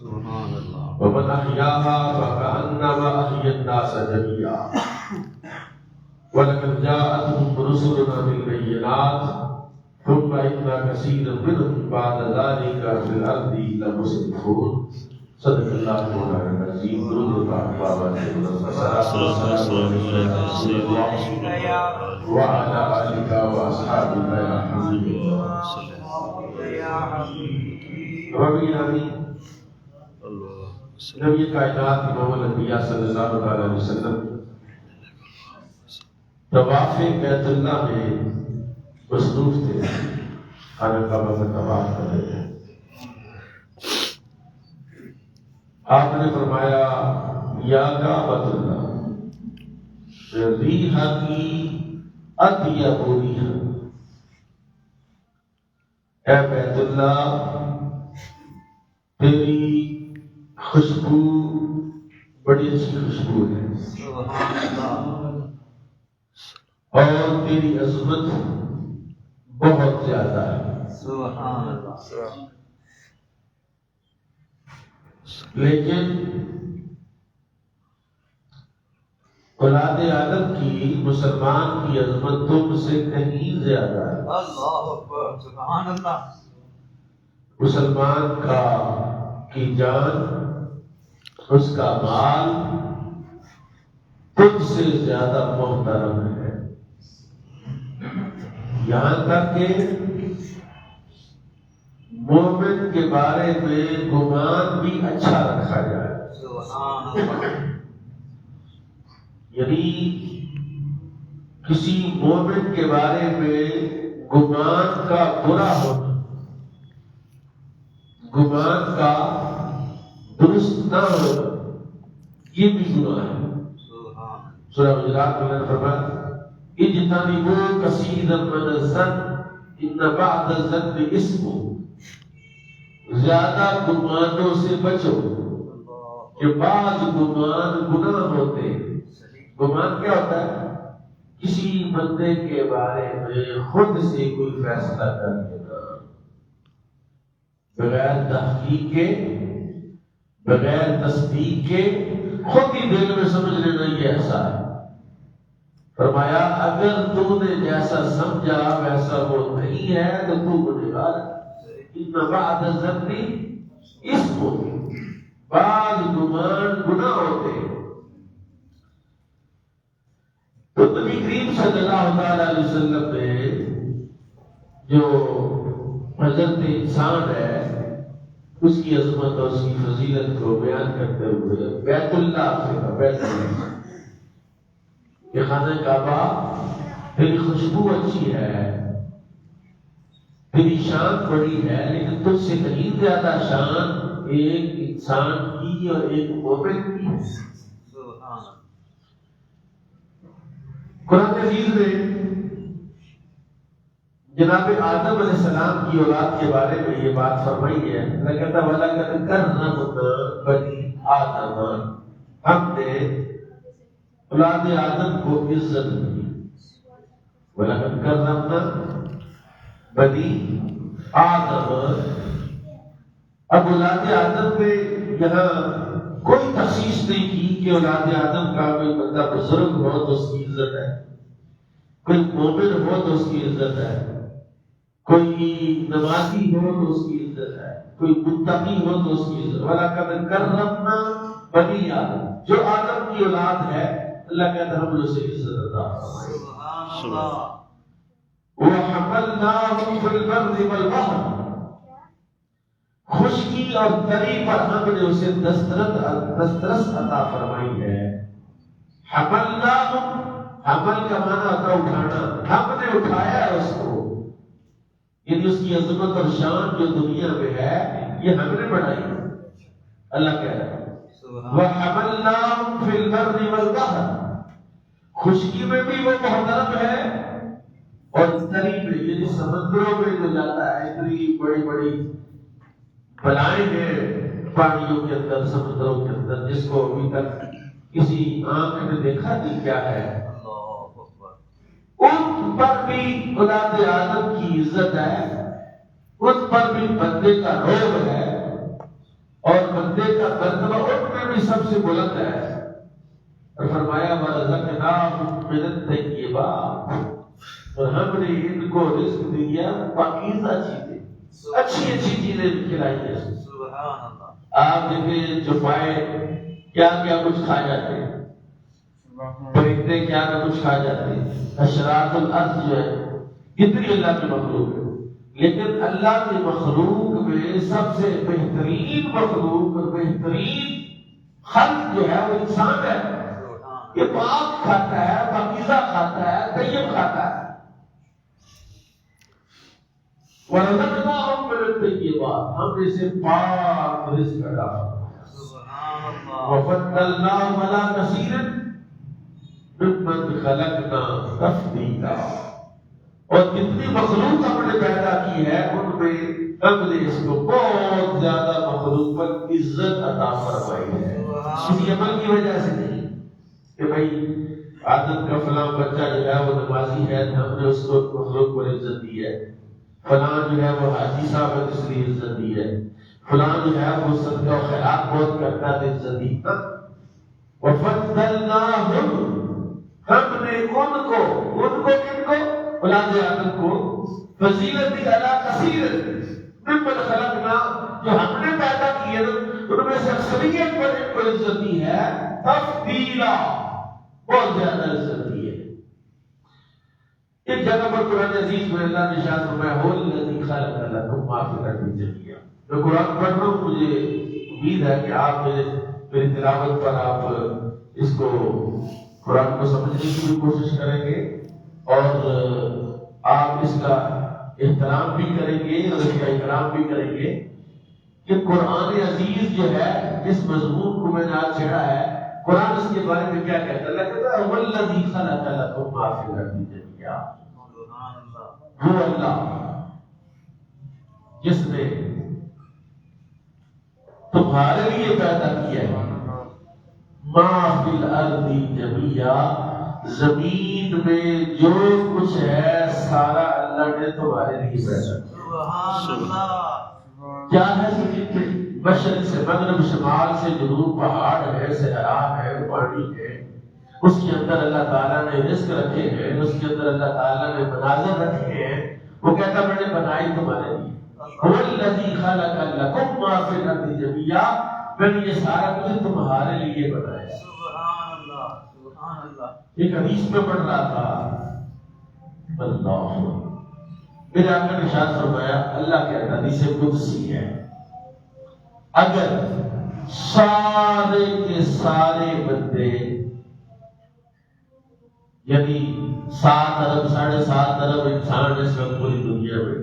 ومن أحياها فكأنما أحيا الناس جميعا ولقد جاءتهم رسلنا بالبينات ثم إن كثيرا منهم بعد ذلك في الأرض لمسرفون. صدق الله مولانا العظيم. درود پاک بابا وعلى آلك وأصحابك يا حبيب ربی آمین. نبی کائنات امام الانبیاء صلی اللہ علیہ وسلم طواف بیت اللہ میں مصروف تھے، خانہ کعبہ کا طواف کر رہے تھے. آپ نے فرمایا یا کعبۃ اللہ ریحا کی اطیب ریحا، اے بیت اللہ تیری خوشبو بڑی اچھی خوشبو ہے اور تیری عظمت بہت زیادہ ہے. سبحان اللہ. لیکن اولاد آدم کی، مسلمان کی عظمت تم سے کہیں زیادہ ہے. اللہ اکبر. سبحان اللہ. مسلمان کی جان، اس کا مال تم سے زیادہ محترم ہے. یہاں تک کہ مومن کے بارے میں گمان بھی اچھا رکھا جائے. سبحان اللہ. یعنی کسی مومن کے بارے میں گمان کا برا ہونا، گمان کا درست نہ ہونا، یہ بھی گناہ ہے. سورہ حجرات میں نے فرمایا اجتنبوا کثیرا من الظن ان بعض الظن اسم، زیادہ گمانوں سے بچو کہ بعض گمان گناہ ہوتے ہیں. گمان کیا ہوتا ہے؟ کسی بندے کے بارے میں خود سے کوئی فیصلہ کر لینا بغیر تحقیق کے، بغیر تصدیق کے، خود ہی دل میں سمجھ لینا یہ ایسا ہے. فرمایا اگر تو نے جیسا سمجھا ویسا وہ نہیں ہے تو تو گنہگار ہے. ان بعد الظن اسم، بعض گمان گناہ ہوتے ہیں. تو نبی کریم صلی اللہ تعالی علیہ وسلم نے جو حضرت انسان ہے اس کی عظمت اور اس کی فضیلت کو بیان کرتے ہوئے بیت اللہ سے کہا، بیت اللہ یہ خانہ کعبہ تیری خوشبو اچھی ہے، تیری شان بڑی ہے، لیکن تجھ سے کہیں زیادہ شان ایک انسان کی اور ایک مومن کی ہے. قرآن عزیز میں جناب آدم علیہ السلام کی اولاد کے بارے میں یہ بات فرمائی ہے. لَقَدْ وَلَقَدْ كَرَّمْنَا بَنِي آدَمَ، ہم نے اولاد آدم کو عزت دی. وَلَقَدْ كَرَّمْنَا بنی آدم. اب اولاد آدم میں یہاں کوئی تخصیص نہیں کی کہ اولاد آدم کا کوئی بندہ بزرگ ہو تو اس کی عزت ہے، کوئی مومن ہو تو اس کی عزت ہے، کوئی نمازی ہو تو اس کی عزت ہے، کوئی متقی ہو تو اس کی عزت. وَلَقَدْ كَرَّمْنَا بنی آدم، جو آدم کی اولاد ہے اللہ کہتا ہے ہم نے اسے عزت عطا فرمائی. سبحان اللہ. وَحَمَلْنَاهُ فِي الْبَرِّ وَالْبَحْرِ، خشکی اور تری پر ہم نے اسے دسترس عطا فرمائی ہے. حَمَلْنَاهُ، حمل کا معنی ہوتا ہے اٹھانا، ہم نے اٹھایا ہے اس کو، یعنی اس کی عظمت اور شان جو دنیا میں ہے یہ ہم نے بڑھائی ہے. اللہ کہہ رہا ہے وَحَمَلْنَاهُ فِي الْبَرِّ وَالْبَحْرِ، خشکی میں بھی وہ محترم ہے اور تری میں یعنی سمندروں میں جو جاتا ہے. اتنی بڑی بڑی بلائیں ہیں پانیوں کے اندر، سمندروں کے اندر، جس کو ابھی تک کسی آنکھ نے دیکھا نہیں کیا ہے. ان پر بھی اولاد آدم کی عزت ہے، ان پر بھی بندے کا روب ہے. اور بندے کا مرتبہ ان میں بھی سب سے بلند ہے. اور فرمایا وَرَزَقْنَاهُم مِّنَ الطَّيِّبَاتِ، اور ہم نے ان کو رزق دیا پاکیزہ چیزیں، اچھی اچھی چیزیں کھلائی ہیں. سبحان اللہ. آپ دیکھیں چوپائے کیا کیا کچھ کھا جاتے ہیں، پرندے کیا کیا کچھ کھا جاتے ہیں، حشرات الارض جو ہے کتنی اللہ کی مخلوق ہے. لیکن اللہ کی مخلوق میں سب سے بہترین مخلوق اور بہترین خلق جو ہے وہ انسان ہے. یہ پاک کھاتا ہے، پاکیزہ کھاتا ہے، طیب کھاتا ہے. وَرَزَقْنَاهُم مِّنَ الطَّيِّبَاتِ، ہم نے اسے پاک رزق عطا فرمایا. سبحان اللہ. وَفَضَّلْنَاهُمْ عَلَىٰ كَثِيرٍ مِّمَّنْ خَلَقْنَا تَفْضِيلًا، اور جتنی مخلوق ہم نے پیدا کی ہے ان میں ہم نے اس کو بہت زیادہ مخلوق پر عزت عطا فرمائی ہے. اس عمل کی وجہ سے نہیں کہ بھائی آدم کا فلاں بچہ جو ہے وہ نمازی ہے تو ہم نے اس کو مخلوق پر عزت دی ہے، فلاں جو ہے وہ حاجی صاحب ہے اس لیے عزت دی ہے، فلاں جو ہے وہ صدقہ و خیرات بہت کرتا ہے تو عزت دی. وَفَضَّلْنَاهُمْ، ہم نے ان کو اولاد آدم کو فضیلت دی علی کثیر ممن خلقنا، جو ہم نے پیدا کیے ان میں سے اکثریت پر ان کو عزت دی ہے تفضیلا، بہت زیادہ عزت دی ہے. ایک جگہ پر قرآن عزیز میں اللہ نے ارشاد فرمایا هو الذی خلق لکم ما فی الارض جميعا. میں قرآن پڑھ رہا ہوں، مجھے امید ہے کہ آپ میری تلاوت پر آپ اس کو قرآن کو سمجھنے کی بھی کوشش کریں گے اور آپ اس کا احترام بھی کریں گے اور اس کا اکرام بھی کریں گے کہ قرآن عزیز جو ہے جس مضمون کو میں نے آج چھیڑا ہے، قرآن اس کے بارے میں کیا کہتا ہے؟ اللہ کہتا ہے وَالَّذِي خَلَقَ لَكُم مَّا فِي الْأَرْضِ جَمِيعًا، وہ اللہ جس نے تمہارے لیے پیدا کیا ہے مَا فِي الْأَرْضِ جَمِيعًا، زمین میں جو کچھ ہے سارا اللہ نے تمہارے لیے پیدا کیا. سبحان اللہ. کیا ہے زمین میں؟ مشرق سے مغرب، شمال سے جنوب، پہاڑ ہے، صحرا ہے، پانی ہے. اس کے اندر اللہ تعالیٰ نے رزق رکھے ہیں، اس کے اندر اللہ تعالیٰ نے مناظر رکھے ہیں. وہ کہتا میں نے بنائی تمہارے لیے. هو الذی خلق لکم ما فی الارض جميعا، میں نے یہ سارا کچھ تمہارے لیے بنایا. سبحان اللہ. سبحان اللہ. ایک حدیث میں پڑھ رہا تھا اللہ میرے آقا نے ارشاد فرمایا، اللہ کے حدیث قدسی ہے، اگر سارے کے سارے بندے یعنی 7 ارب 7.5 ارب انسان اس وقت پوری دنیا میں،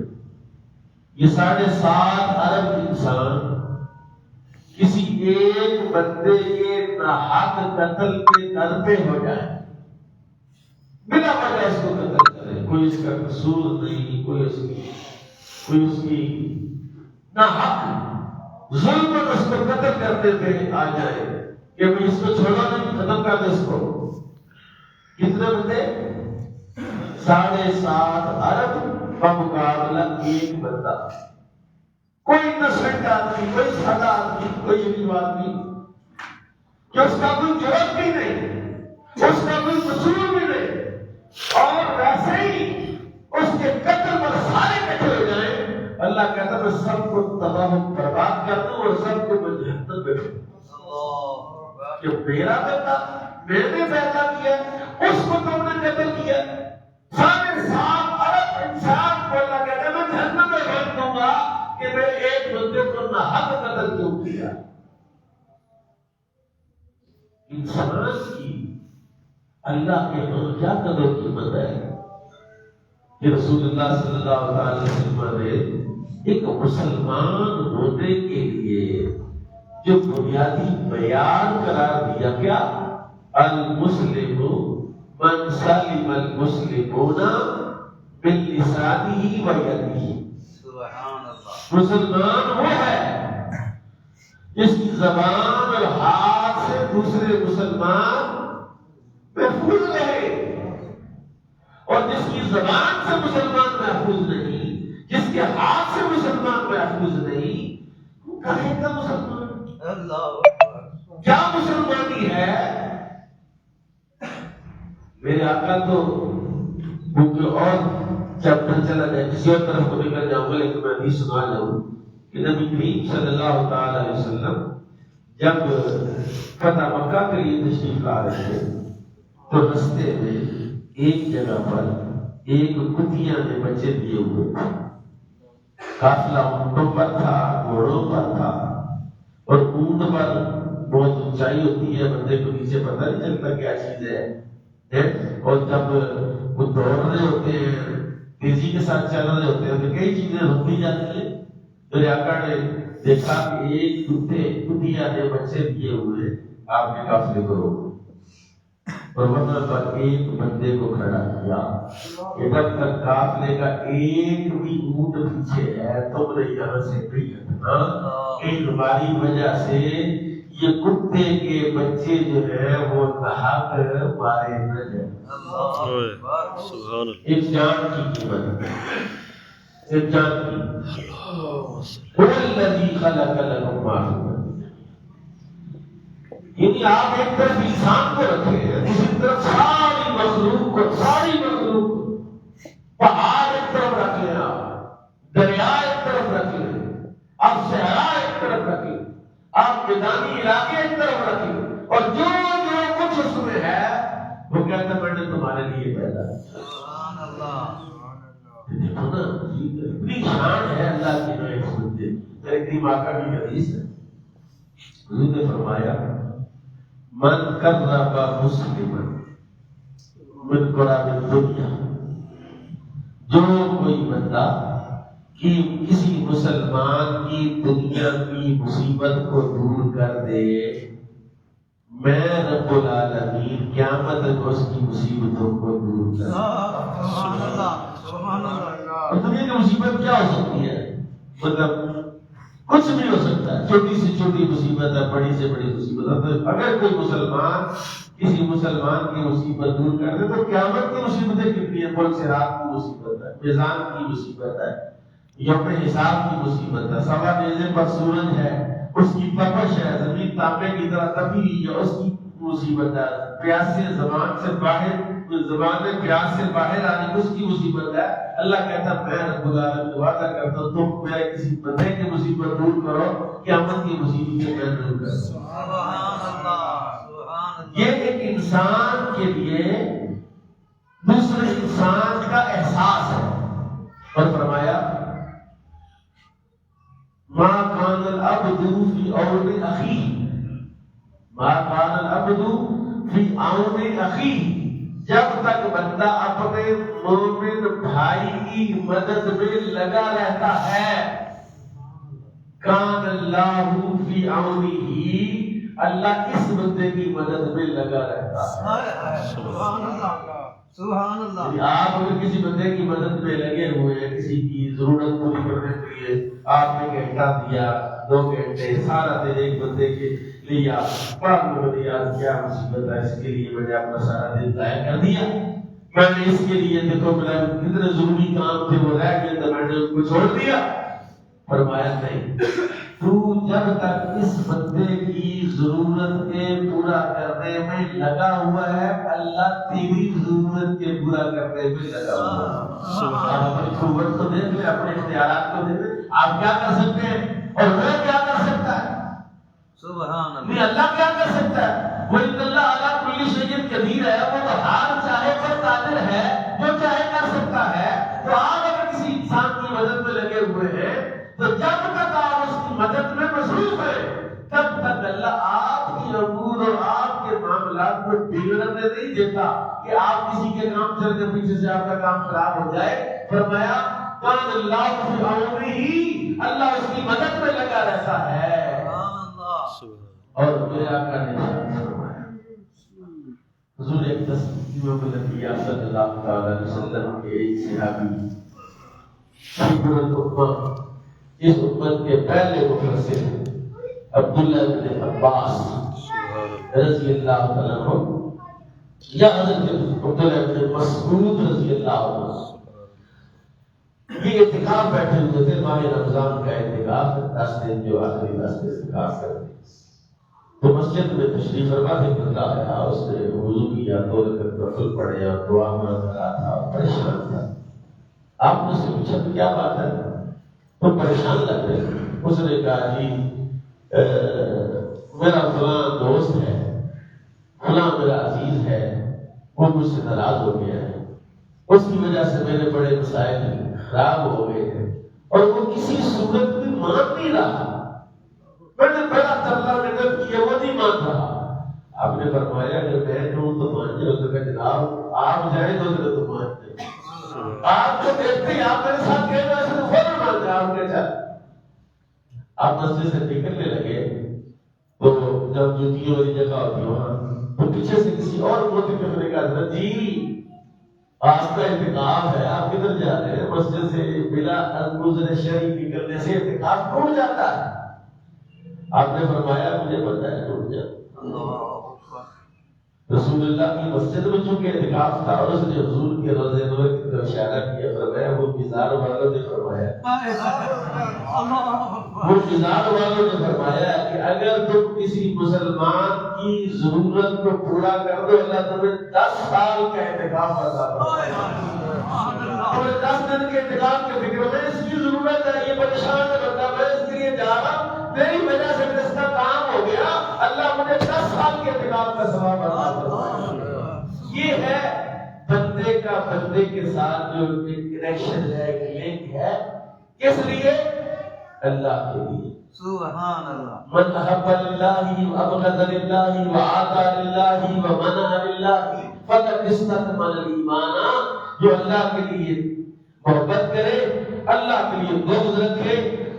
یہ 7.5 ارب انسان کسی ایک بندے کے ناحق قتل کے در پہ ہو جائے، بلا وجہ اس کو قتل کرے، کوئی اس کا قصور نہیں، کوئی اس کی ناحق ظلم اس کو قتل کرتے تھے آ جائے کہ میں اس کو چھوڑا نہیں، ختم کر دے اس کو. کتنے بندے؟ 7.5 ارب بمقابلہ ایک بندہ. کوئی نسل کا آدمی، کوئی سادہ آدمی، کوئی غریب آدمی کہ اس کا کوئی جرم بھی نہیں، اس کا کوئی قصور بھی نہیں، اور ویسے ہی اس کے قتل پر سارے کٹھے ہو جائیں، اللہ کہتا ہے میں سب کو تباہ و برباد کر دوں اور سب کو میں جہنم میں ڈالوں. کہ میرا بندہ میں نے پیدا کیا، اس کو تم نے قتل کیا. 7.5 ارب انسان کو اللہ کہتا ہے میں جہنم میں ڈال دوں گا کہ میں ایک بندے کو ناحق قتل کیوں کیا. انسان کی اللہ کے ہاں کیا قدر قیمت ہے کہ رسول اللہ صلی اللہ علیہ وسلم نے ایک مسلمان ہونے کے لیے جو بنیادی بیان قرار دیا، کیا؟ المسلم من سلم المسلمون من لسانه ويده. سبحان اللہ. مسلمان وہ ہے جس کی زبان اور ہاتھ سے دوسرے مسلمان محفوظ رہے، اور جس کی زبان سے مسلمان محفوظ نہیں، جس کے ہاتھ سے مسلمان محفوظ نہیں، وہ کہے گا مسلمان. میرے آقا تو وہ کوئی اور چیپٹر چلا جائے کسی اور طرف کو نکل جاؤں گا، لیکن میں حدیث سنا جاؤں کہ نبی کریم صلی اللہ تعالی علیہ وسلم جب فتح مکہ کے لیے تشریف لا رہے تھے تو رستے میں ایک جگہ پر ایک کتیا نے بچے دیے ہوئے تھے، قافلہ اونٹوں پر تھا، گھوڑوں پر تھا، اور اونٹ پر بہت اونچائی ہوتی ہے، بندے کو نیچے پتہ نہیں چلتا کیا چیز ہے، اور جب وہ دوڑ رہے ہوتے ہیں، تیزی کے ساتھ چل رہے ہوتے ہیں تو کئی چیزیں ہوتی جاتی ہیں۔ میرے آقا نے دیکھا کہ ایک کتیا نے بچے دیے ہوئے، آپ کے قافلے کو روکو، اور وہاں پر ایک بندے کو کھڑا کیا کہ جب تک قافلے کا ایک بھی اونٹ پیچھے ہے تم نے یہاں سے نہیں ہٹنا، کہ ہماری وجہ سے یہ کتے کے بچے جو ہے وہ نہا کر مارے نہ جائیں۔ ایک جان کی قیمت، ایک جان کی۔ هو الذی خلق لکم ما فی الارض، یعنی آپ ایک طرف انسان کو رکھے ہیں، دوسری طرف ساری مخلوق کو، پہاڑ ایک طرف رکھ لیں، آپ دریا ایک طرف رکھ لیں، آپ صحرا ایک طرف رکھ لیں، آپ میدانی علاقے ایک طرف رکھ لیں، اور جو کچھ اس میں ہے وہ کہتا ہے میں نے تمہارے لیے پیدا کیا۔ سبحان اللہ، دیکھو نا اتنی شان ہے اللہ کی جو ایک سنتے میرے کریم آقا کی حدیث ہے، حضور نے فرمایا من کرب مسلما من قراب الدنیا، جو کوئی بندہ کہ کسی مسلمان کی دنیا کی مصیبت کو دور کر دے، میں رب العالمین قیامت کو اس کی مصیبتوں کو دور کر دوں۔ سبحان اللہ، سبحان اللہ۔ دنیا کی مصیبت کیا ہو سکتی ہے؟ مطلب کچھ بھی ہو سکتا ہے، چھوٹی سے چھوٹی مصیبت ہے، بڑی سے بڑی مصیبت ہے۔ اگر کوئی مسلمان کسی مسلمان کی مصیبت دور کر دے تو قیامت کی مصیبتیں کتنی ہیں؟ پل صراط کی مصیبت ہے، میزان کی مصیبت ہے، یوم حساب کی مصیبت ہے، سوا نیزے پر سورج ہے، اس کی تپش ہے، زمین تانبے کی طرح تپی ہوئی ہے، اس کی مصیبت ہے، پیاس سے زبان میں پیاس سے باہر آنے کی اس کی مصیبت ہے۔ اللہ کہتا ہے میں رب العالمین وعدہ کرتا ہوں تم میرے کسی بندے کی مصیبت دور کرو، قیامت کی مصیبت سے میں دور کروں۔ سبحان اللہ، سبحان اللہ۔ یہ ایک انسان کے لیے دوسرے انسان کا احساس ہے، اور فرمایا ما کان العبد فی عون اخیہ، ما کان العبد فی عون اخیہ، جب تک بندہ اپنے مومن بھائی کی مدد میں لگا رہتا ہے، کان اللہ فی عونہ، اللہ اس بندے کی مدد میں لگا رہتا ہے۔ سبحان اللہ، سبحان اللہ۔ یعنی آپ اگر کسی بندے کی مدد میں لگے ہوئے ہیں، کسی کی ضرورت پوری کرنے کے لیے آپ نے گھنٹہ دیا، 2 گھنٹے، سارا دن ایک بندے کے لیا، بعد میں دیا، کیا مصیبت ہے، اس کے لیے میں نے اپنا سارا دن ضائع کر دیا، میں نے اس کے لیے دیکھو میرا کتنے ضروری کام تھے وہ رہ گئے تو میں نے ان کو چھوڑ دیا۔ فرمایا نہیں، تو جب تک اس بندے کی ضرورت کے پورا کرنے میں لگا ہوا ہے، اللہ تیری ضرورت کے پورا کرنے میں لگا ہوا ہے۔ آپ اپنی قوت کو دیکھ لیں، اپنے اختیارات کو دیکھ لیں، آپ کیا کر سکتے ہیں اور وہ کیا کر سکتا ہے؟ سبحان اللہ۔ نہیں، اللہ کیا کر سکتا ہے؟ وہ اللہ علی کل شیء قدیر ہے، وہ تو ہر چاہے پر قادر ہے، جو چاہے کر سکتا ہے۔ تو آپ اگر کسی انسان کی مدد میں لگے ہوئے ہیں تو جب تک آپ اس کی مدد میں مصروف ہیں تب تک اللہ آپ کی امور اور آپ کے معاملات کو بگڑنے نہیں دیتا کہ آپ کسی کے کام چل کے پیچھے سے آپ کا کام خراب ہو جائے۔ فرمایا کان اللہ فی عونہ، اللہ اس کی مدد میں لگا رہتا ہے۔ اور میرے آقا نے فرمایا، حضور ایک تسلیم الانبیاء صلی اللہ علیہ وسلم کے ایک صحابی شیخ الامہ، اس امت کے پہلے مفسر عبداللہ بن عباس رضی اللہ تعالیٰ عنہ، یا حضرت عبداللہ بن مسعود رضی اللہ عنہ، یہ اعتکاف بیٹھے ہوئے تھے، ماہ رمضان کا اعتکاف، 10 دن جو آخری 10 دن اعتکاف کرتے ہیں۔ تو مسجد میں تشریف فرما کے بندہ آیا، اس نے وضو کیا، 2 رکعت نفل پڑھے اور دعا مانگ رہا تھا، پریشان تھا۔ آپ نے اس سے پوچھا تو کیا بات ہے؟ تو پریشان لگ رہے۔ اس نے کہا جی میرا فلاں دوست ہے، فلاں میرا عزیز ہے، وہ مجھ سے ناراض ہو گیا ہے، اس کی وجہ سے میرے بڑے مسائل خراب ہو گئے ہیں اور وہ کسی صورت میں مان نہیں رہا۔ میں نے بڑا ترلا نگر کیا، وہ نہیں مان رہا۔ آپ نے فرمایا اگر میں کہوں تو مان جائے، تو کہ جناب آپ جائیں تو مان جائے، آپ کو دیکھتے ہی آپ میرے ساتھ کہہ رہے ہیں فوراً مان جائے۔ آپ نے چل آپ مسجد سے نکلنے لگے تو جب جوتیوں والی جگہ ہوتی ہے وہاں تو پیچھے سے کسی اور موتقف نے کہا حضرت جی آپ کا اعتکاف ہے، آپ کدھر جا رہے ہیں؟ مسجد سے بلا گزر شرعی نکلنے سے اعتکاف ٹوٹ جاتا ہے۔ آپ نے فرمایا مجھے پتہ ہے ٹوٹ جاتا۔ رسول اللہ کی مسجد میں چونکہ اعتکاف تھا اور اس نے حضور کے روضہ انور کی طرف اشارہ کیا، فرمایا وہ مزار والوں نے فرمایا کہ اگر تم کسی مسلمان کی ضرورت کو پورا کر دو اللہ تمہیں 10 سال کا اعتکاف عطا فرمائے۔ اور 10 دن کے اعتکاف کے فکر میں اس کی ضرورت ہے، یہ پریشان ہے بندہ، میں اس کے لیے جا رہا ہوں، میری وجہ سے اس کا کام ہو گیا، اللہ مجھے 10 سال کے اعتکاف کا ثواب عطا فرمائے۔ یہ ہے بندے کا بندے کے ساتھ جو کنیکشن ہے، ایک لنک ہے، کس لیے؟ اللہ کے لیے۔ سبحان اللہ۔ من احب للہ وابغض للہ وعادى للہ ومنع للہ فقد استكمل الایمان۔ جو اللہ کے لیے محبت کرے، اللہ کے لیے بغض رکھے،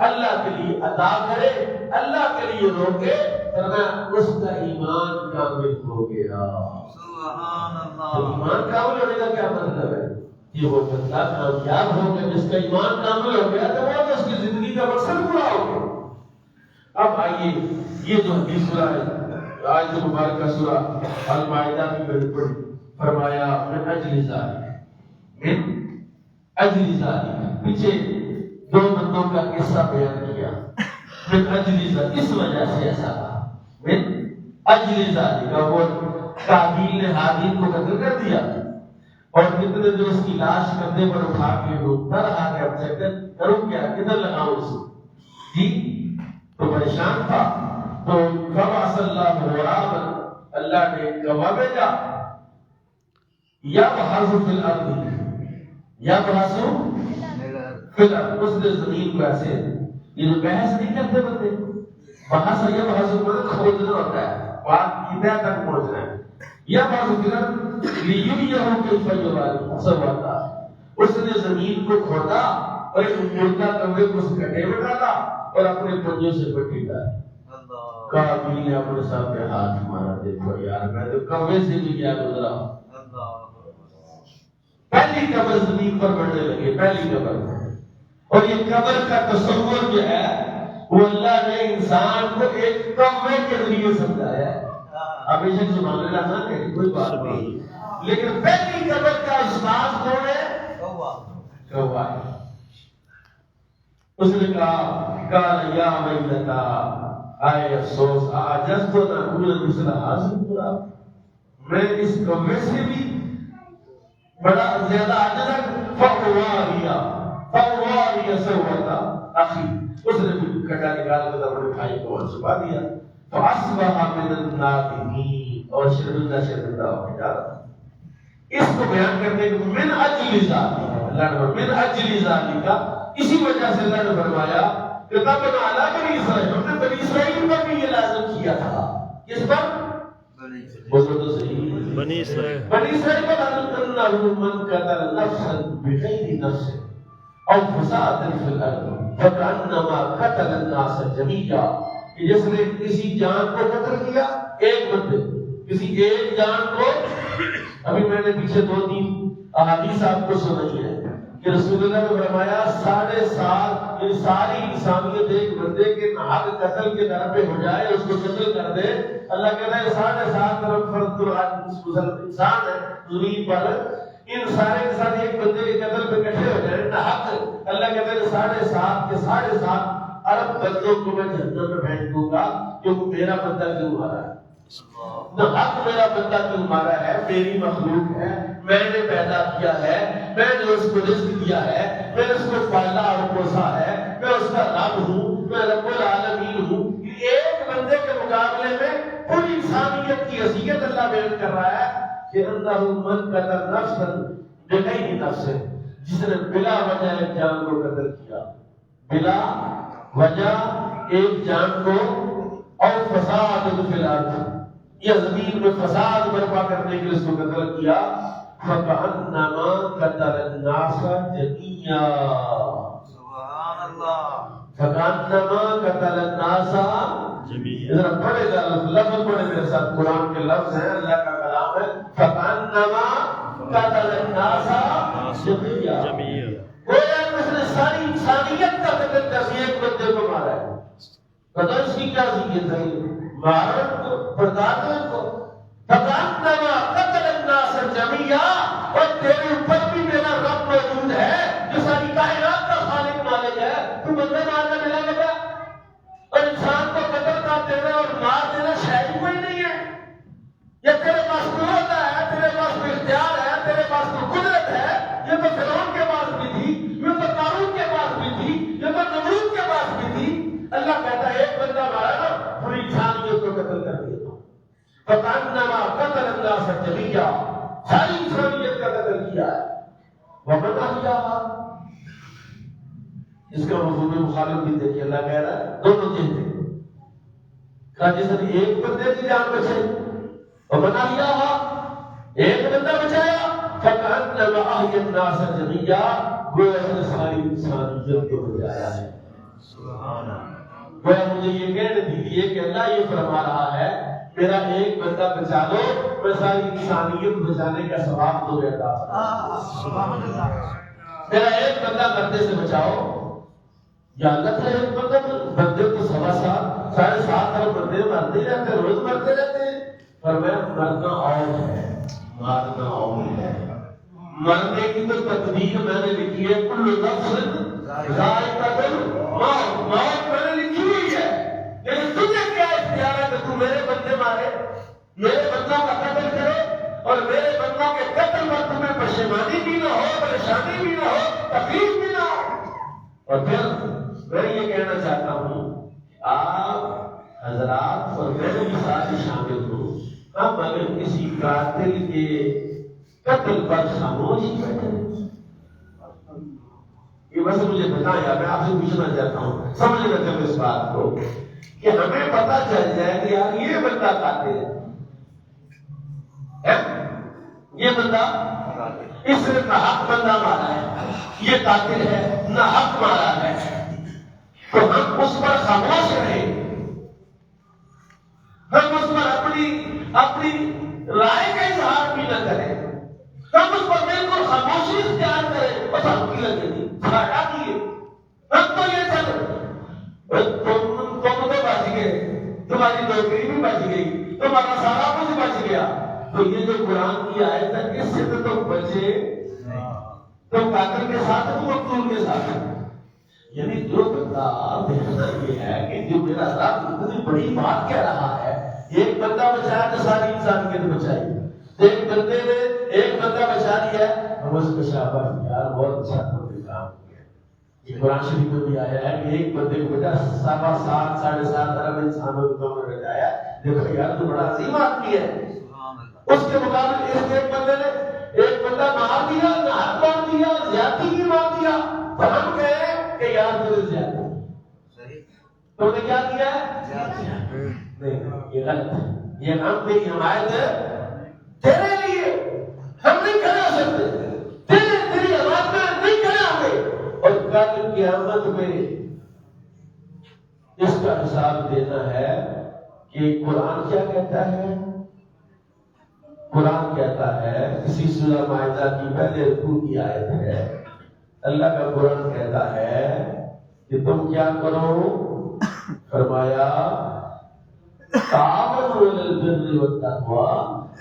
اللہ کے لیے عطا کرے، اللہ کے لیے روکے، فرمایا اس کا ایمان کامل ہو گیا۔ سبحان اللہ۔ ایمان کامل ہونے کا کیا مطلب ہے؟ یہ وہ بندہ کامیاب ہو گیا جس کا ایمان کامل ہو گیا تو وہ اس کی زندگی کا مقصد پورا ہو گیا۔ اب آئیے یہ جو حدیث سورہ ہے، آیت مبارکہ سورہ المائدہ کی پڑھی، فرمایا من اجل ذالک، من اجل ذالک، پیچھے 2 بندوں کا قصہ بیان کیا، من اجل ذالک، اس وجہ سے ایسا کہا، من اجل ذالک، وہ قابیل نے حابیل کو قتل کر دیا اور کتنے جو اس کی لاش کندھے پر اٹھا کے روکتا رہا کہ اب چکر کروں کیا، کدھر لگاؤں اس کو جی، تو پریشان تھا۔ تو فبعث اللہ غرابا، اللہ نے گواہ بھیجا، یبحث فی الارض، یبحث فی الارض، اس نے زمین کو ایسے، یہ جو بحث نہیں کرتے بندے، بحث یبحث مطلب کھوجنا ہوتا ہے، بات کی تہ تک پہنچنا ہے، یبحث فی الارض لیریہ کیف یواری سواتا، اس نے زمین کو کھودا اور ایک مردہ کوے کو اس گڈھے میں ڈالا اور اپنے پنجوں سے مٹی ڈالی۔ قابیل نے اپنے سامنے ہاتھ مارا، دیکھو یار میں تو کوے سے بھی کیا گزرا ہوں۔ پہلی قبر زمین پر بڑھنے لگے، پہلی قبر، اور یہ قبر کا تصور جو ہے وہ اللہ نے انسان کو ایک کوے کے ذریعے سمجھایا ہے۔ اب یہ سبحان اللہ نہ کہے کوئی بات نہیں، لیکن پہلی قبر کا استاد کون ہے؟ کوہ ہے۔ اس نے کہا قال یا ویلتا، آئے افسوس، عجزت ان اقول مثل هذا الغراب، میں اس کوے سے بھی بڑا زیادہ عجز، فواری سوتا اخی، اس نے بھی کٹا نکال کر اپنے بھائی کو چھپا دیا، فاصبح من النادمین، اور شرمندہ ہو جا رہا۔ اس کو بیان کرتے کہ من اجل ذالک، اللہ نے من اجل ذالک، اسی وجہ سے اللہ نے فرمایا کہ تب علی بنی اسرائیل، ہم نے بنی اسرائیل پر بھی یہ لازم کیا تھا، کس پر؟ بولو تو صحیح، بنی اسرائیل، بنی اسرائیل پر انہ من قتل نفسا بغیر نفس او فساد فی الارض فکانما قتل الناس جمیعا، کہ جس نے کسی جان کو قتل کیا، ایک بندے کسی ایک جان کو، ابھی میں نے پیچھے 2-3 احادیث آپ کو سنائی ہے کہ رسول اللہ نے فرمایا 7.5 یہ ساری انسانیت ایک بندے کے ناحق قتل کے در پہ ہو جائے، اس کو قتل کر دے، اللہ کہتا ہے 7.5 طرف فرد انسان ہے زمین پر، ان سارے کے ساتھ ایک بندے کے قتل پہ اکٹھے ہو جائے ناحق، اللہ کہتا ہے 7.5 کے 7.5 ارب بندوں کو میں جہنم میں پھینک دوں گا کیونکہ میرا بندہ کیوں مارا ہے، نہ حق میرا بندہ کیوں مارا ہے، میری مخلوق ہے، میں نے پیدا کیا ہے، میں نے اس کو رزق دیا ہے، میں نے اس کو پالا اور پوسا ہے، میں اس کا رب ہوں، میں رب العالمین ہوں۔ ایک بندے کے مقابلے میں پوری انسانیت کی حیثیت اللہ بیان کر رہا ہے کہ انہ من قتل نفسا بغیر نفس، جس نے بلا وجہ ایک جان کو قتل کیا، بلا وجہ ایک جان کو، اور فساد فی الارض، یہ زمین میں فساد برپا کرنے کے لیے اس کو قتل کیا، فکأنما قتل الناس جميعا، سبحان اللہ، فکأنما قتل الناس جميعا۔ ذرا پڑھے گا لفظ پڑھے میرے ساتھ، قرآن کے لفظ ہیں، اللہ کا کلام ہے، فکأنما قتل الناس جميعا، گویا اس نے ساری انسانیت کا قتل کر ایک بندے کو مارا ہے۔ قتل اس کی کیا ذکر ہے، مارن کو، برداشت کو، فکأنما قتل الناس جميعا، اور تیرے اوپر بھی میرا رب موجود ہے جو ساری کائنات کا خالق مالک ہے، تو بندے مارنا ملا لگا، اور انسان کو قتل کر دینا اور مار دینا شاید کوئی نہیں ہے، یہ تیرے پاس قوت ہے، تیرے پاس کوئی اختیار ہے، تیرے پاس کوئی قدرت ہے، یہ تو فرعون کے پاس بھی تھی، یہ تو قارون کے پاس بھی تھی، یہ تو نمرود کے پاس بھی تھی۔ اللہ کہتا ہے ایک بندہ مارا نا پوری انسانیت کو قتل کر دیا، فکأنما قتل الناس جميعا، ساری انسانیت کا قتل کیا ہے، ومن احیاها، اس کا مفہوم مخالف بھی دیکھیے، اللہ کہہ رہا ہے دونوں چیزیں، کہا جس نے ایک بندے کی جان بچائی، ومن احیاها، ایک بندہ بچایا، فکأنما احیا الناس جميعا، گویا اس نے ساری انسانیت کو بچایا ہے۔ سبحان اللہ، گویا مجھے یہ کہنے دیجیے کہ اللہ یہ فرما رہا ہے میرا ایک بندہ بچا لو، میں ساری انسانیت بچانے کا ثواب دو گا، سبحان اللہ، میرا ایک بندہ مرنے سے بچاؤ، یا اللہ تعالیٰ ایک بندہ، بندے تو 7.5 ارب بندے مرتے ہی رہتے، روز مرتے رہتے ہیں، پر میں مرنا اور ہے، مارنا اور ہے، مرنے کی تو تقدیر میں نے لکھی ہے، کل نفس ذائقۃ الموت، موت میں نے لکھی ہوئی ہے، لیکن تجھے کیا اختیار ہے کہ تو میرے بندے مارے، میرے بندوں کا قتل کرے، اور میرے بندوں کے قتل پر تمہیں پشیمانی بھی نہ ہو، پریشانی بھی نہ ہو، تکلیف بھی نہ ہو۔ اور پھر میں یہ کہنا چاہتا ہوں کہ آپ حضرات اور میں بھی ساتھ شامل ہوں، ہم اگر کسی قاتل کے قتل پر خاموش بیٹھے، یہ بس مجھے بتایا، میں آپ سے پوچھنا چاہتا ہوں، سمجھنا چاہتا اس بات کو کہ ہمیں پتہ چل جائے کہ یار یہ بندہ قاتل ہے، یہ بندہ اس نے ناحق بندہ مارا ہے، یہ قاتل ہے، ناحق مارا ہے، تو ہم اس پر خاموش رہیں، ہم اس پر اپنی رائے کا اظہار بھی نہ کریں، ہم اس پر بالکل خاموشی اختیار کریں، بس ہم کی لگے گی ہٹا دیے، ہم تو یہ چلو تم تو بچ گئے، تمہاری نوکری بھی بچ گئی، تمہارا سارا کچھ بچ گیا، تو یہ جو قرآن کی آیت ہے اس سے تو تم بچے، تم قاتل کے ساتھ تم مقتول کے ساتھ، یعنی جو بندہ دیکھنا یہ ہے کہ جو میرا رب اتنی بڑی بات کہہ رہا ہے، ایک بندہ بچایا تو ساری انسانیت بچائی، ایک بندے نے ایک بندہ بچا لیا، ہم اس کو شاباش یار بہت اچھا تم نے کام کیا۔ یہ قرآن شریف میں بھی آیا ہے کہ ایک بندے کو بیٹا 7.5 ارب انسانوں کو تم نے بچایا، دیکھو یار تو بڑا عظیم آدمی ہے، اس کے مقابلے اس ایک بندے نے ایک بندہ مار دیا، ناحق مار دیا، زیادتی کی مار دیا، تو ہم کہیں کہ یار تو نے زیادتی، تو نے کیا کیا ہے؟ نہیں، یہ غلط ہے، یہ ہم پہ حمایت ہے تیرے لیے، ہم نہیں کھڑے ہو سکتے، تیری آواز میں نہیں کھڑے ہوں گے، اور کل قیامت میں اس کا حساب دینا ہے کہ قرآن کیا کہتا ہے؟ قرآن کہتا ہے، اسی سورہ مائدہ کی پہلے رکوع کی آیت ہے، اللہ کا قرآن کہتا ہے کہ تم کیا کرو، فرمایا تعاونوا علی البر والتقوی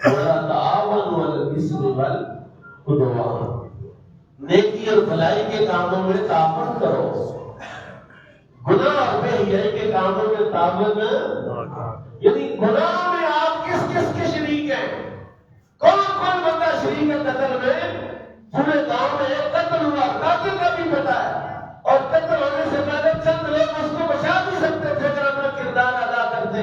ولا تعاونوا علی الاثم والعدوان، نیکی اور بھلائی کے کاموں میں تعاون کرو، گناہ اور بے حیائی کے کاموں میں تعاون یعنی گناہ میں آپ کس کس کے شریک ہیں؟ کون کون بندہ شریک ہے قتل میں؟ پورے گاؤں میں ایک قتل ہوا، قاتل کا بھی پتا ہے، اور قتل ہونے سے پہلے چند لوگ اس کو بچا بھی سکتے تھے اگر اپنا کردار ادا کرتے،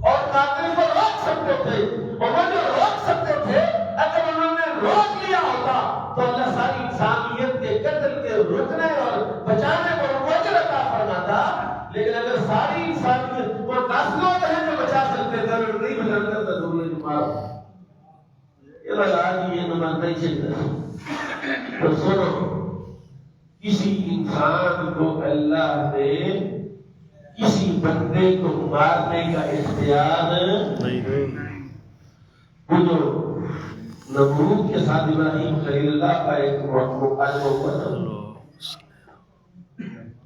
اور قاتل کو روک سکتے تھے، اور وہ جو روک سکتے تھے اگر انہوں نے روک لیا ہوتا تو اللہ ساری انسانیت کے قتل کے روکنے اور بچانے کو اجر عطا فرماتا۔ لیکن اگر ساری انسانیت وہ 10 لوگ ہیں جو بچا سکتے تھے اور نہیں بچا سکتے تو انہیں مارو، یہ لگا یہ نماز نہیں چاہیے۔ تو سنو، کسی انسان کو اللہ نے کسی بندے کو مارنے کا اختیار نہیں۔ وہ جو نمرود کے ساتھ ابراہیم خلیل اللہ کا ایک مکالمہ ہوا تھا،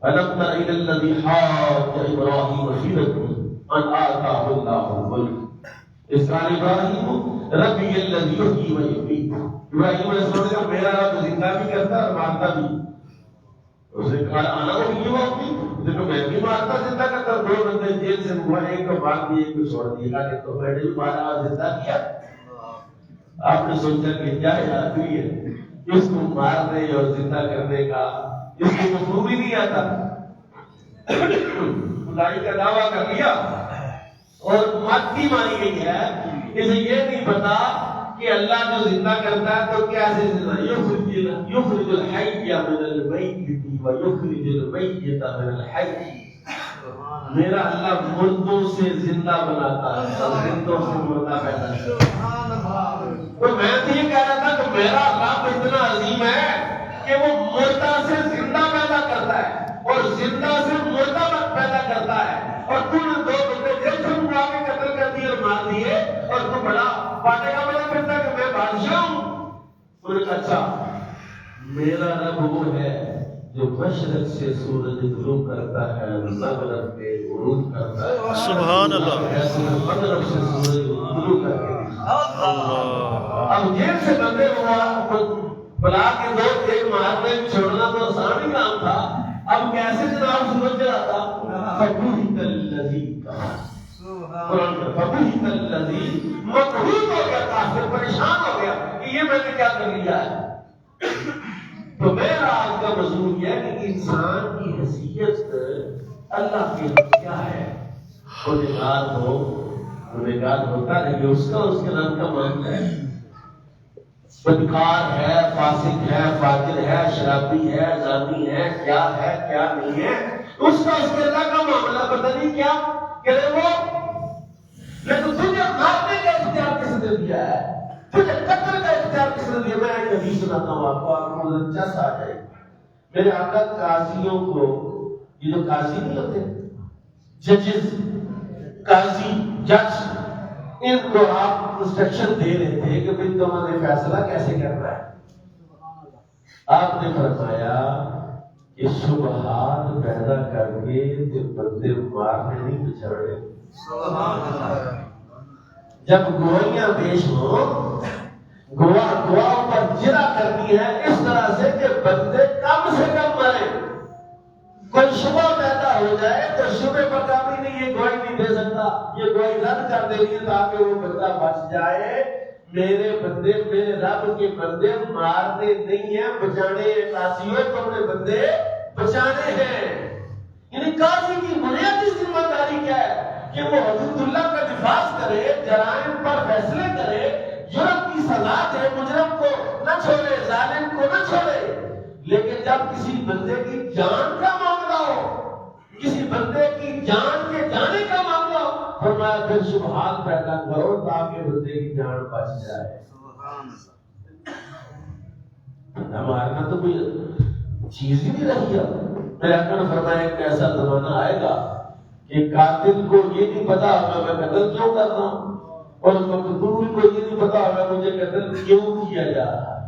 أَلَمْ تَرَ إِلَى الَّذِي حَاجَّ إِبْرَاهِيمَ فِي رَبِّهِ أَنْ آتَاهُ اللَّهُ الْمُلْكَ إِذْ قَالَ إِبْرَاهِيمُ رَبِّيَ الَّذِي يُحْيِي وَيُمِيتُ۔ ابراہیم علیہ السلام نے کہا میرا رب زندہ بھی کرتا اور مارتا بھی۔ اس نے کہا انا احیی و امیت، دیکھو میں بھی مارتا زندہ کرتا۔ دو بندے جیل سے ہوا، ایک کو مار دیے، ایک کو چھوڑ دیا، کہ تو میں نے مارا اور زندہ کیا۔ آپ نے سوچا کہ کیا آدمی ہے اس کو مارنے اور زندہ کرنے کا، اس کو مفہوم ہی نہیں آتا۔ خدائی کا دعویٰ کر لیا اور مادی مانی گئی ہے، اسے یہ نہیں پتا کہ اللہ جو زندہ کرتا ہے تو کیسے زندہ، یخرج الحی من المیت ویخرج المیت من الحی۔ میرا اللہ مردوں سے زندہ بناتا ہے اور زندوں سے مردہ پیدا کرتا ہے۔ تو میں تو یہ کہہ رہا تھا کہ میرا اللہ اتنا عظیم ہے کہ وہ مردہ سے زندہ پیدا کرتا ہے اور زندہ سے مردہ پیدا کرتا ہے، اور تو نے دو بندے جیل سے اٹھا کے قتل کر دیے اور مار دیے، اور تو بڑا پاٹے کا بڑا پھرتا کہ میں بادشاہ ہوں۔ انہوں نے کہا اچھا میرا رب وہ ہے جو مشرق سے سورج غروب کرتا ہے، مغرب میں غروب کرتا ہے، سبحان اللہ، مغرب سے سورج غروب کرتا ہے۔ اب جیل سے بندے ہوا بلا کے دو ایک مارنے چھوڑنا تو آسان ہی کام تھا، اب کیسے جناب سورج چڑھاتا؟ فبہت الذی فبہت الذی، مقہور ہو گیا، کافر پریشان ہو گیا کہ یہ میں نے کیا کر لیا ہے۔ تو میرا آج کا مضمون یہ ہے کہ انسان کی حیثیت اللہ کے کیا ہے، گنہگار ہوتا رہے اس کا اس کے نام کا معاملہ ہے، بدکار ہے، فاسق ہے، فاجر ہے، شرابی ہے، زانی ہے، کیا ہے کیا نہیں ہے، اس کا اس کے اللہ کا معاملہ پتہ نہیں کیا کرے وہ۔ لیکن تجھے مارنے کا اختیار کس نے دیا ہے، تجھے قتل کا اختیار کس نے دیا؟ میں ایک حدیث سناتا ہوں آپ کو، آپ کو دلچسپ آ جائے۔ میرے آقا قاضیوں کو، یہ جو قاضی نہیں ہوتے ججز، قاضی جج، ان کو آپ انسٹرکشن دے رہے تھے کہ بھئی تمہارے فیصلہ کیسے کرنا ہے۔ آپ نے فرمایا کہ شبہات پیدا کر کے جو بندے مارنے نہیں بچھاڑے، جب گواہیاں پیش ہوں، گواہوں پر جرا کرنی ہے اس طرح سے کہ بندے کم سے کم مرے۔ کوئی شبہ پیدا ہو جائے تو شبہ پر قابل نہیں، یہ گواہی نہیں دے سکتا، یہ گواہی رد کر دینی ہے تاکہ وہ بندہ بچ جائے۔ میرے بندے، میرے رب کے بندے مارنے نہیں ہیں، بچانے ہیں۔ قاضیوں تم نے بندے بچانے ہیں۔ یعنی قاضی کی بنیادی ذمہ داری کیا ہے کہ وہ حدود اللہ کا دفاع کرے، جرائم پر فیصلے کرے، جرم کی سزا دے، مجرم کو نہ چھوڑے، ظالم کو نہ چھوڑے۔ لیکن جب کسی بندے کی جان کا معاملہ ہو، کسی بندے کی جان کے جانے کا معاملہ ہو، فرمایا پھر شبہات پیدا کرو تاکہ بندے کی جان بچ جائے۔ بندہ مارنا تو کوئی چیز ہی نہیں رہی ہے۔ میرے آقا نے فرمایا ایک ایسا زمانہ آئے گا کہ قاتل کو یہ نہیں پتا ہوگا میں قتل کیوں کر رہا ہوں، اور مقتول کو یہ نہیں پتا ہوگا مجھے قتل کیوں کیا جا رہا ہے۔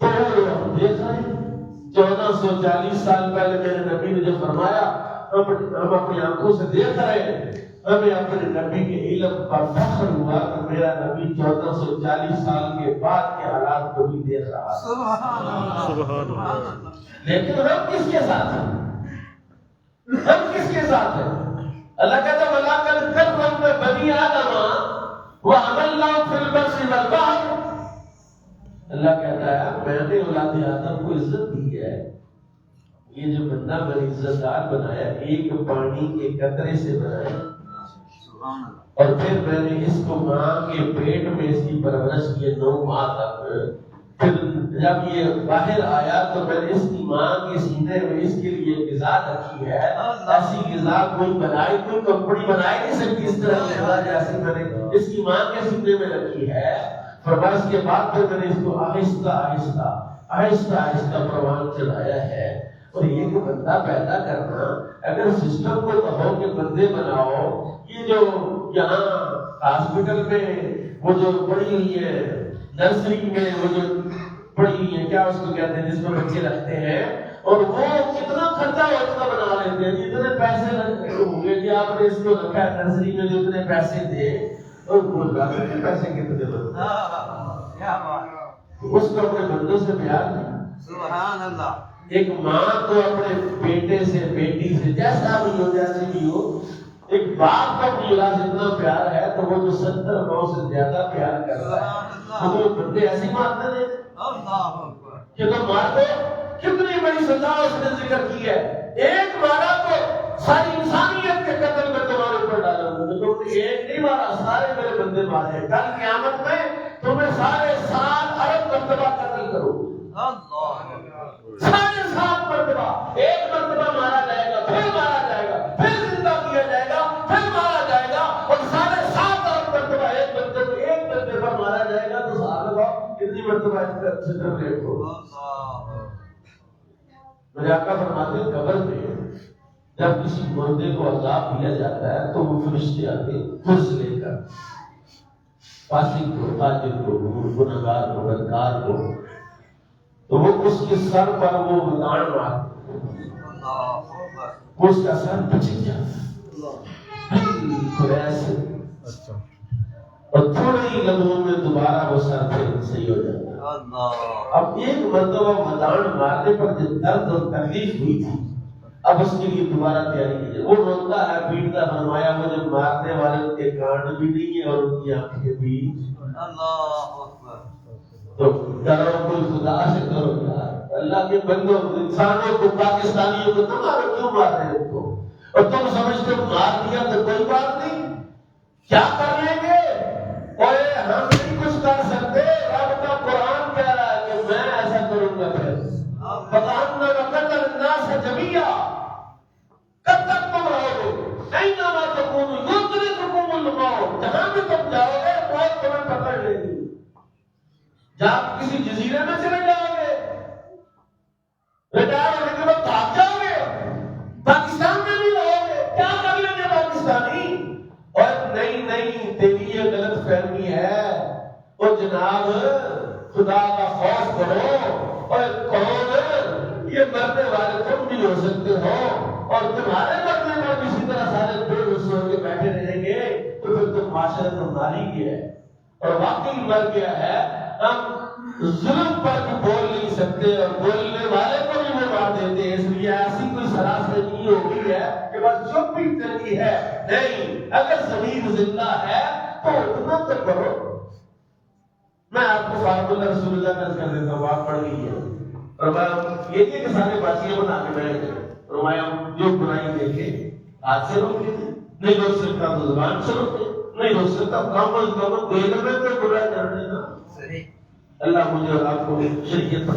تو ہم دیکھ رہے ہیں 1440 سال پہلے میرے نبی نے جو فرمایا ہم اپنی آنکھوں سے دیکھ رہے ہیں۔ ہمیں اپنے نبی کے علم پر فخر ہوا کہ میرا نبی 1440 سال کے بعد کے حالات کو بھی دیکھ رہا ہے۔ سبحان اللہ۔ لیکن ہم کس کے ساتھ ہیں؟ ہم کس کے ساتھ ہیں؟ اللہ کہتا ہے وَلَقَدْ كَرَّمْنَا بَنِي آدَمَ وَحَمَلْنَاهُمْ فِي الْبَرِّ وَالْبَحْرِ۔ اللہ کہتا ہے میں نے اولاد آدم کو عزت دی ہے، یہ جو بندہ میں نے عزت دار بنایا، ایک پانی کے قطرے سے بنایا، اور پھر میں نے اس کو ماں کے پیٹ میں اس کی پرورش کی 9 ماہ تک، پھر جب یہ باہر آیا تو میں نے اس کی ماں کے سینے میں اس کے لیے غذا رکھی ہے، ایسی غذا کوئی بنائی، کوئی کمپنی بنائی نہیں سکتی اس طرح کی غذا جیسی میں نے اس کی ماں کے سینے میں رکھی ہے۔ فرمایا اس کے بعد پھر میں نے اس کو آہستہ آہستہ پروان چلایا ہے۔ اور یہ کہ بندہ پیدا کرنا، اگر سسٹم کو کہو کہ بندے بناؤ، یہ جو یہاں ہاسپٹل میں وہ جو پڑی ہوئی ہے، نرسری میں وہ جو پڑی ہوئی ہے، کیا اس کو کہتے ہیں جس میں بچے رکھتے ہیں، اور وہ کتنا خرچہ اتنا بنا لیتے ہیں، جتنے پیسے ہوں گے کہ آپ نے اس کو رکھا ہے نرسری میں، جو اتنے پیسے دے، اور وہ پیسے کتنے بنتے اس کو اپنے بندوں سے پیار نہیں۔ سبحان اللہ۔ ایک ماں تو اپنے بیٹے سے، بیٹی سے، جیسا بھی ہو، جیسے بھی ہو، ایک باپ کو اپنی اولاد سے اتنا پیار ہے تو وہ جو 70-9 سے زیادہ پیار کرتا ہے، وہ بندے ایسے مارتے ہیں کہ تم مار دو۔ کتنی بڑی سزا اس نے ذکر کی ہے، ایک مارا تو ساری انسانیت کے قتل میں تمہارے اوپر ڈالا ہوں، تم نے ایک نہیں مارا، سارے میرے بندے مارے، کل قیامت میں تمہیں سارے 7 ارب مرتبہ قتل کرو، سارے 7 مرتبہ، ایک مرتبہ مارا جائے گا، پھر مارا جائے گا، پھر زندہ کیا جائے گا، پھر مارا جائے گا، اور سارے 7 ارب مرتبہ ایک بندے پر مارا جائے گا، تو سارے لوگ کتنی مرتبہ اس کا سٹریٹ ہوگا۔ میرے آقا فرماتے ہیں قبر میں جب کسی مردے کو عذاب دیا جاتا ہے تو وہ فرشتے آتے فرض لے کر فاسق کو، تاجر کو، گنہگار کو، بدکار کو، تو وہ اس کے سر پر وہ مدان مارتے، اس کا سر پچک جاتا بالکل ایسے، اور تھوڑے ہی لمحوں میں دوبارہ وہ سر پھر صحیح ہو جاتا ہے۔ اب ایک مرتبہ مدان مارنے پر جو درد اور تکلیف ہوئی تھی، اب اس کے لیے دوبارہ تیاری کی جائے۔ وہ روتا ہے، پیٹتا، فرمایا مجھے مارنے والے کے کان بھی نہیں ہے اور ان کی آنکھیں بھی۔ تو ڈرو کوئی خدا سے کرو یار، اللہ کے بندوں، انسانوں کو، پاکستانیوں کو تم کیوں مار رہے ہو؟ اور تم سمجھتے ہو مار دیا تو کوئی بات نہیں، کیا کر لیں گے؟ اور ہم نہیں کچھ کر سکتے، رب کا قرآن کہہ رہا ہے کہ میں ایسا کروں گا۔ پھر فَقَعَنَّ وَقَتَلَ النَّاسَ جَمِيعًا، کب تک تم رہو گے؟ اَيْنَمَا تَكُونُوا يُدْرِكُكُمُ الْمَوْتُ، جہاں بھی تم جاؤ گے موت تمہیں پکڑ لے گی۔ جب کسی جزیرے میں چلے جاؤ گے، ریٹائر ہونے کے بعد بھاگ جاؤ گے، پاکستان میں بھی رہو گے، کیا کر لیں گے پاکستانی؟ اور نہیں تیری یہ غلط فہمی ہے، اور جناب خدا کا خوف کرو، اور کون یہ مرنے والے تم بھی ہو سکتے ہو، اور تمہارے مرنے پر کسی طرح سارے بے ہوش ہو کے بیٹھے رہیں گے تو پھر تم معاشرت میں ماری گیا ہے، اور واقعی مر گیا ہے۔ ہم ظلم پر بھی بول نہیں سکتے، اور بولنے والے کو بھی وہ مار دیتے ہیں، اس لیے ایسی کوئی سراسری ہو گئی ہے کہ بس چپ بھی کرنی ہے۔ نہیں، اگر زمین زندہ ہے تو اتنا تو کرو۔ میں آپ کو فارمولہ رسول اللہ کا کر دیتا ہوں، آپ پڑھ لیجیے۔ فرمایا یہ کہ سارے باتیں بنا کے بیٹھ گئے، فرمایا جو برائی دیکھے ہاتھ سے روک لیتے، نہیں روک سکتا تو زبان سے روکے، نہیں روک سکتا کم از کم دل میں تو برا کر دینا۔ اللہ مجھے اور آپ کو شریعت پر